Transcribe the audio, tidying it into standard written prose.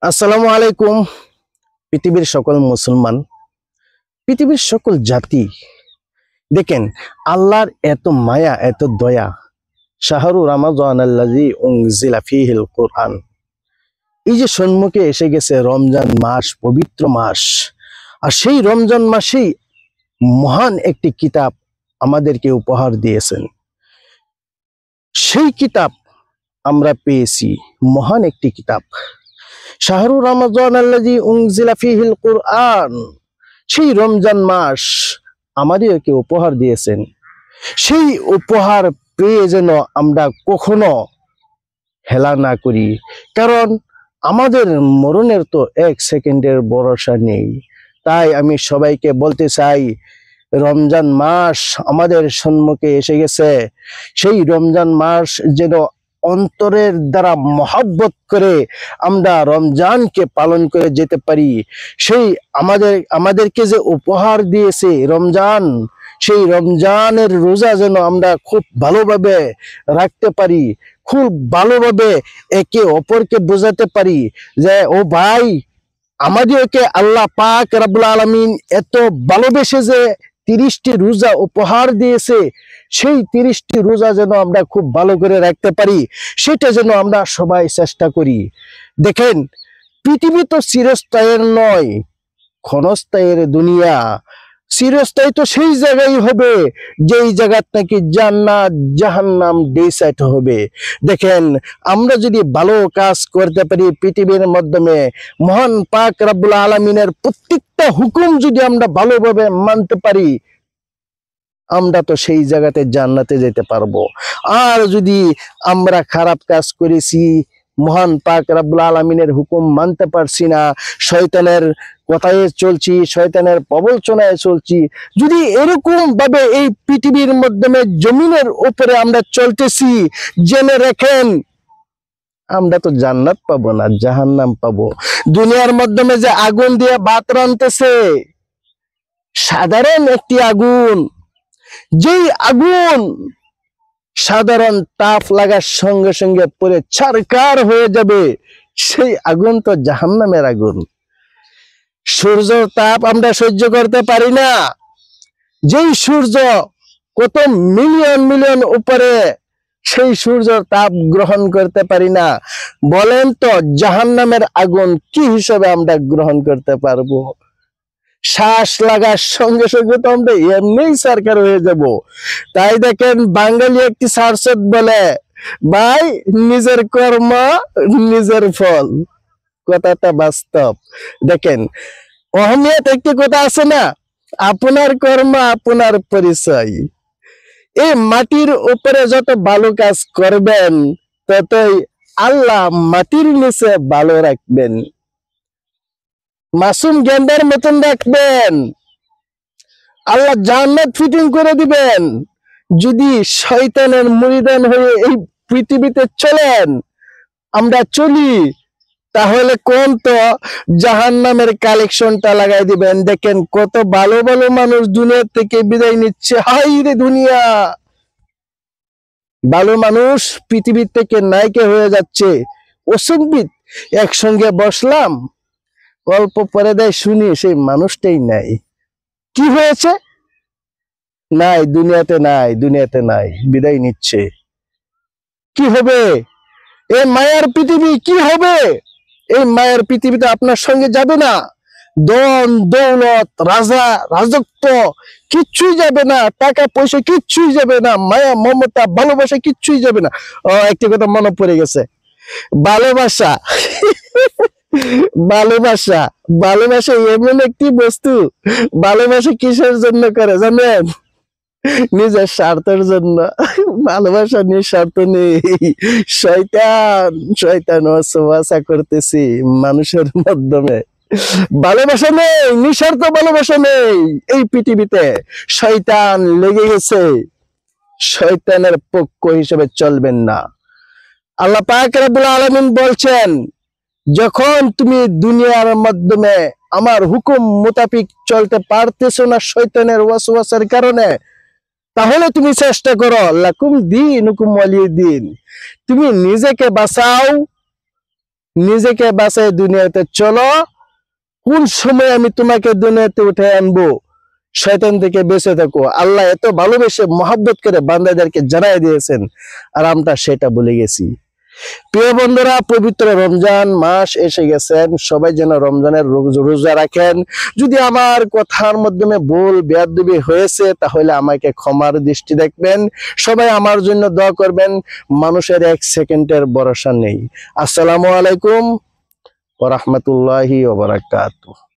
আসসালামু আলাইকুম। পৃথিবীর সকল মুসলমান, পৃথিবীর সকল জাতি, দেখেন আল্লাহর এত মায়া, এত দয়া। শাহরু রমাদান আল্লাযী উনজিলা ফীহিল কুরআন। এই যে সম্মুখে এসে গেছে রমজান মাস, পবিত্র মাস, আর সেই রমজান মাসেই মহান একটি কিতাব আমাদেরকে উপহার দিয়েছেন। সেই কিতাব আমরা পেয়েছি, মহান একটি কিতাব। শাহরু রমাদান আল্লাযী উনজিলা ফীহিল কুরআন। সেই রমজান মাস আমাদেরকে উপহার দিয়েছেন। সেই উপহার পেয়ে যেন আমরা কখনো হেলা না করি, কারণ আমাদের মরণের তো 1 সেকেন্ডের ভরসা নেই। তাই আমি সবাইকে বলতে চাই, রমজান মাস আমাদের সম্মুখে এসে গেছে। সেই রমজান মাস যেন অন্তরের দ্বারা মহব্বত করে আমরা রমজানকে পালন করে যেতে পারি। সেই আমাদেরকে যে উপহার দিয়েছে রমজান, সেই রমজানের রোজা যেন আমরা খুব ভালোভাবে রাখতে পারি, খুব ভালোভাবে একে অপরকে বোঝাতে পারি যে ও ভাই, আমাদেরকে আল্লাহ পাক রব্বুল আলামিন এত ভালোবেসে যে 30টি রোজা উপহার দিয়েছে, সেই 30টি রোজা যেন আমরা খুব ভালো করে রাখতে পারি, সেটা যেন আমরা সবাই চেষ্টা করি। দেখেন, পৃথিবী তো চিরস্থায়ীর নয়, ক্ষণস্থায়ীর দুনিয়া। চিরস্থায়ী তো সেই জায়গায় হবে যেই জায়গার নাকি জান্নাত জাহান্নাম ডিসাইড হবে। দেখেন, আমরা যদি ভালো কাজ করতে পারি পৃথিবীর মাধ্যমে, মহান পাক রব্বুল আলামিনের প্রত্যেকটা হুকুম যদি আমরা ভালোভাবে মানতে পারি, আমরা তো সেই জায়গাতে জান্নাতে যেতে পারবো। আর যদি আমরা খারাপ কাজ করেছি, মহান পাক রব্বুল আলামিনের হুকুম মানতে পারছি না, শয়তানের কথায় চলছি, শয়তানের প্রবঞ্চনায় চলছি, যদি এরকম ভাবে এই পৃথিবীর মাধ্যমে জমিনের উপরে আমরা চলতেছি, জেনে রাখেন আমরা তো জান্নাত পাবো না, জাহান্নাম পাবো। দুনিয়ার মাধ্যমে যে আগুন দিয়ে ভাত রাঁধতেছে, সাধারণ একটি আগুন, যেই আগুন সাধারণ তাপ লাগার সঙ্গে সঙ্গে পরে ছারকার হয়ে যাবে, সেই আগুন তো জাহান্নামের আগুন। সূর্যের তাপ আমরা সহ্য করতে পারি না, যেই সূর্য কত মিলিয়ন মিলিয়ন উপরে, সেই সূর্যের তাপ গ্রহণ করতে পারি না। বলেন তো জাহান্নামের আগুন কি হিসাবে আমরা গ্রহণ করতে পারবো? শ্বাস লাগার সঙ্গে সঙ্গে তো আমরা এমনিই সরকার হয়ে যাব। তাই দেখেন, বাঙালি একটি সারসদ বলে, ভাই নিজের কর্ম নিজের ফল। কথাটা বাস্তব। দেখেন, অহমিয়ত একটি কথা আছে না, আপনার কর্ম আপনার পরিচয়। এই মাটির উপরে যত ভালো কাজ করবেন, ততই আল্লাহ মাটির নিচে ভালো রাখবেন, মাসুম গেন্ডার মতন রাখবেন, আল্লাহ জান্নাত ফিটিং করে দিবেন। যদি শয়তানের মুরিদান হয়ে এই পৃথিবীতে চলেন, আমরা চলি, তাহলে কোন তো জাহান্নামের কালেকশনটা লাগাই দিবেন। দেখেন কত ভালো ভালো মানুষ দুনিয়া থেকে বিদায় নিচ্ছে। হাই রে দুনিয়া, ভালো মানুষ পৃথিবী থেকে নায়িকা হয়ে যাচ্ছে। অসম্বিত একসঙ্গে বসলাম, গল্প পরে দেয় শুনি, সেই মানুষটাই নাই। কি হয়েছে? নাই, দুনিয়াতে নাই, দুনিয়াতে নাই, বিদায় নিচ্ছে। কি হবে এই মায়ার পৃথিবী? কি হবে এই মায়ার পৃথিবীতে? আপনার সঙ্গে যাবে না। ধন দৌলত, রাজা রাজত্ব কিচ্ছুই যাবে না, টাকা পয়সা কিচ্ছুই যাবে না, মায়া মমতা ভালোবাসা কিচ্ছুই যাবে না। ও, একটি কথা মনে পড়ে গেছে, ভালোবাসা। ভালোবাসা, ভালোবাসা এমন একটি বস্তু, ভালোবাসা কিসের জন্য করে জানেন? নিজের স্বার্থের জন্য। ভালোবাসা নিঃস্বার্থ নেই। শয়তান শয়তান ওয়াসওয়াসা করতেছি মানুষের মাধ্যমে। ভালোবাসা নেই, নিঃস্বার্থ ভালোবাসা নেই এই পৃথিবীতে। শয়তান লেগে গেছে, শয়তানের পক্ষ হিসেবে চলবেন না। আল্লাহ পাক রব্বুল আলামিন বলছেন, যখন তুমি দুনিয়ার মাধ্যমে আমার হুকুম মোতাবেক চলতে পারতেছো না শয়তানের ওয়াসওয়াসার কারণে, তাহলে তুমি চেষ্টা করো লাকুম দীনুকুম ওয়ালিয়াদিন, তুমি নিজেকে বাঁচাও, নিজেকে বাঁচাই দুনিয়াতে চলো, কোন সময় আমি তোমাকে দুনিয়াতে উঠে আনবো, শয়তান থেকে বেঁচে থাকো। আল্লাহ এত ভালোবেসে মহব্বত করে বান্দাদেরকে জানাই দিয়েছেন, আর আমরা সেটা ভুলে গেছি। প্রিয় বন্ধুরা, পবিত্র রমজান মাস এসে গেছেন, সবাই যেন রমজানের রোজা রাখেন। যদি আমার কথার মাধ্যমে ভুল বেয়াদবি হয়েছে তাহলে আমাকে ক্ষমার দৃষ্টি দেখবেন। সবাই আমার জন্য দোয়া করবেন, মানুষের 1 সেকেন্ডের ভরসা নেই। আসসালামু আলাইকুম ওয়া রাহমাতুল্লাহি ওয়া বারাকাতুহু।